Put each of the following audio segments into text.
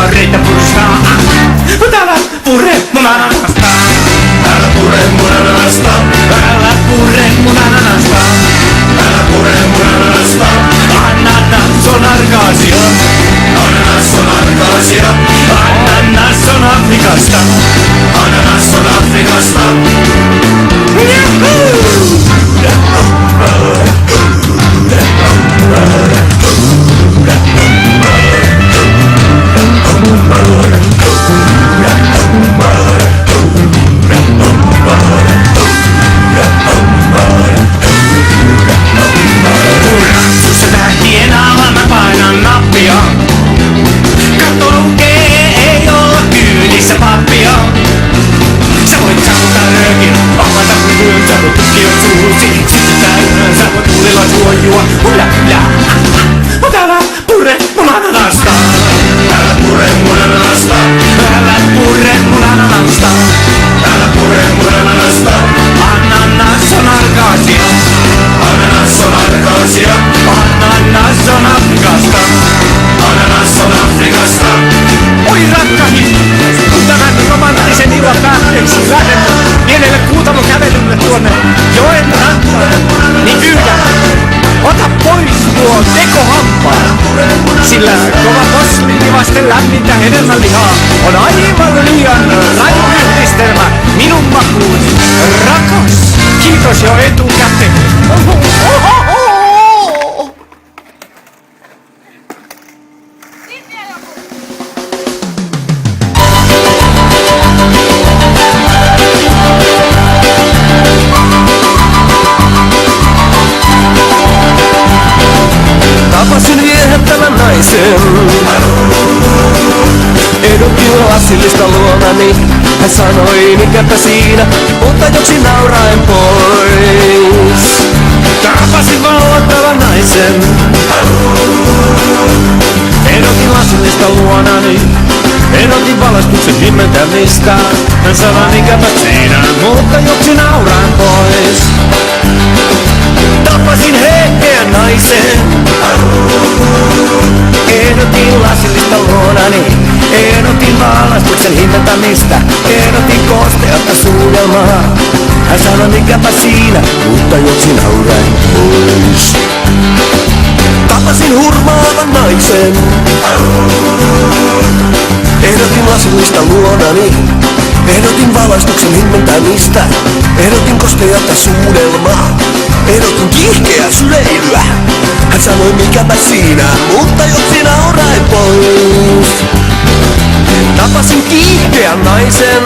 reitä purstaa. Täällä pure mun ananasta. Älä pure mun ananasta. Älä pure mun ananasta. Älä pure mun ananasta. Ananas on argaasia. Ananas on argaasia. Ananas on Afrikasta. Ananas on Afrikasta. Sussa tähtien alla mä painan nappia. Katto lukee, ei olla kyydissä pappia. Sä voit saavuttaa röökin, avata hyön, sä voit tukkion suusi. Sytyttää yhden, sä voit tuulilla suojua. Hula hula, mä täällä pure mun ananasta. Älä pure mun ananasta. Älä pure mun ananasta. Älä pure mun ananasta. Ananas on argaasia. Ananas on argaasia. Ananas on Afrikasta. Ananas on Afrikasta. Oi rakkani, kun tämän romanttisen illan päätteeksi lähden pienelle kuutamon kävelylle tuonne joen rantaan, niin pyydän, ota pois tuo tekohampaa, sillä kova posliini vasten lämmintä hedelmänlihaa on aivan liian raju yhdistelmä minun makuuni. Rakas, kiitos jo etukäteen. Tapasin viehättävän naisen. Edutin lasillista luonani. Hän sanoi mikäpä siinä, mutta joksi nauraen pois. Tapasin vallottavan naisen. Edotin lasillista luonani. Edotin valaistuksen himmentämistä. Hän sanoi mikäpä siinä, mutta joksi nauraen pois. Tapasin heikkeän naisen. Ehdotin lasillista luonani. Ehdotin valaistuksen himmentämistä. Ehdotin kosteutta suudelmaa. Hän sanoi mikäpä siinä, mutta joksi nauraen pois. Tapasin hurmaavan naisen. Ehdotin lasillista luonani. Ehdotin valaistuksen himmentämistä. Ehdotin kosteutta suudelmaa. Ehdotin kiihkeää syleilyä. Hän sanoi mikäpä siinä, mutta joksi nauraen pois. Tapasin kiihkeän naisen.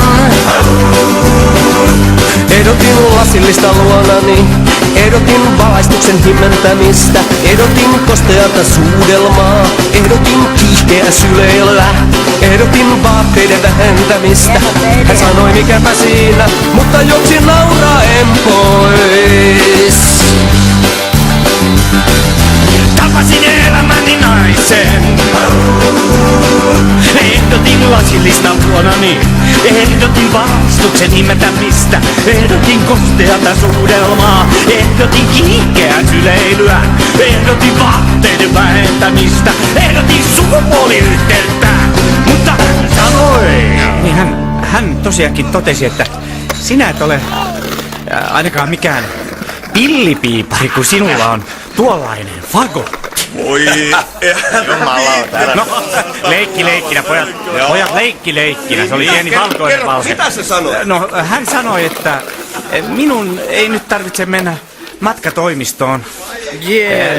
Ehdotin lasillista luonani. Ehdotin valaistuksen himmentämistä. Ehdotin kosteata suudelmaa. Ehdotin kiihkeää syleilyä. Ehdotin vaatteiden vähentämistä. Hän sanoi mikäpä siinä, mutta joksi nauraen pois. Tapasin elämäni naisen. Ehdotin lasillista luonani. Ehdotin valaistuksen himmentämistä. Ehdotin kosteata suudelmaa. Ehdotin kiihkeää syleilyä. Ehdotin vaatteiden vähentämistä. Ehdotin sukupuoliyhteyttä. Mutta hän sanoi. Niin hän tosiaankin totesi, että sinä et ole ainakaan mikään pillipiipari, kun sinulla on tuollainen fagotti. Voi jumalauta. No, leikkinä, pojat leikkinä. Se oli pieni valkoinen valhe. Mitä se sanoi? No, hän sanoi, että minun ei nyt tarvitse mennä matkatoimistoon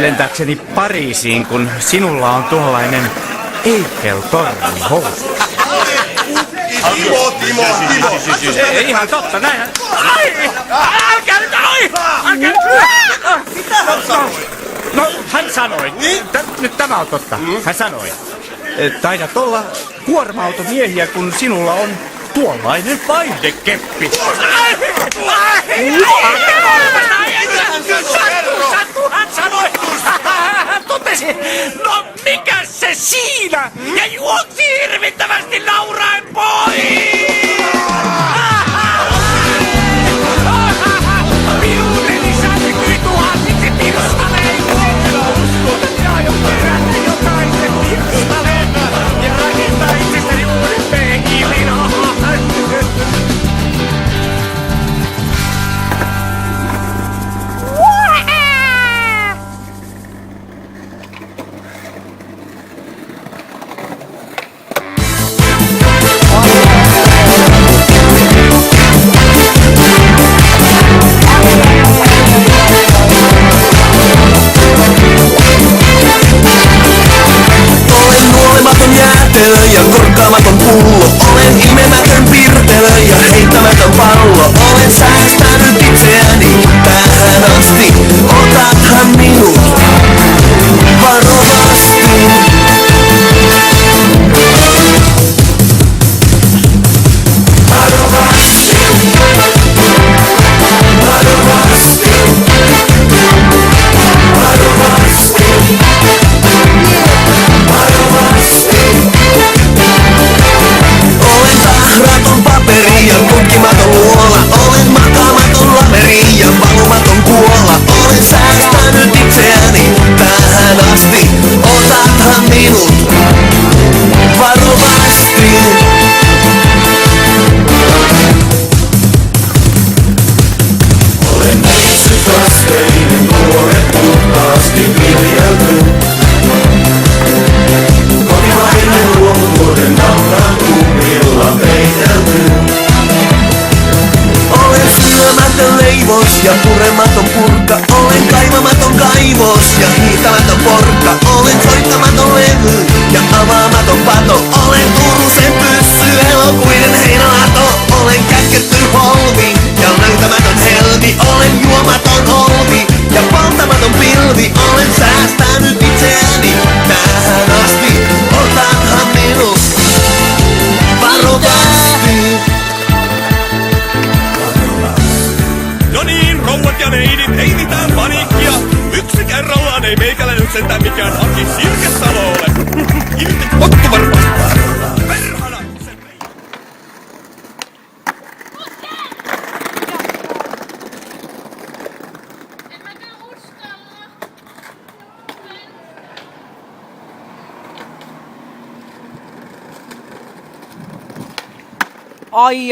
lentääkseni Pariisiin, kun sinulla on tuollainen Eiffel-torni housu. Timo. Ihan totta, näin. Älkää nyt Mitä hän sanoi? No, hän sanoi. Nyt tämä on totta. Hän sanoi. Taidat olla kuorma-automiehiä, kun sinulla on tuollainen vaihdekeppi. Sattu, hän sanoi. Hän totesi. No, mikä se siinä? Ja juoksi hirvittävästi nauraen pois. Jokaisen pirstaleen ja rakentaa Aito, olen Turusen pyssy, elokuinen heinälato. Olen kätketty holvi ja löytämätön helmi. Olen juomaton holvi ja poltamaton pilvi. Olen säästänyt itseäni tähän asti. Otanhan minut varovasti. No niin, rouvat ja neidit, ei mitään paniikkia. Yksi kerrallaan ei meikäläinen sentään mikään Aki Sirkesalo ole. Ihmiset pottu varmaan. Perhana! Ai.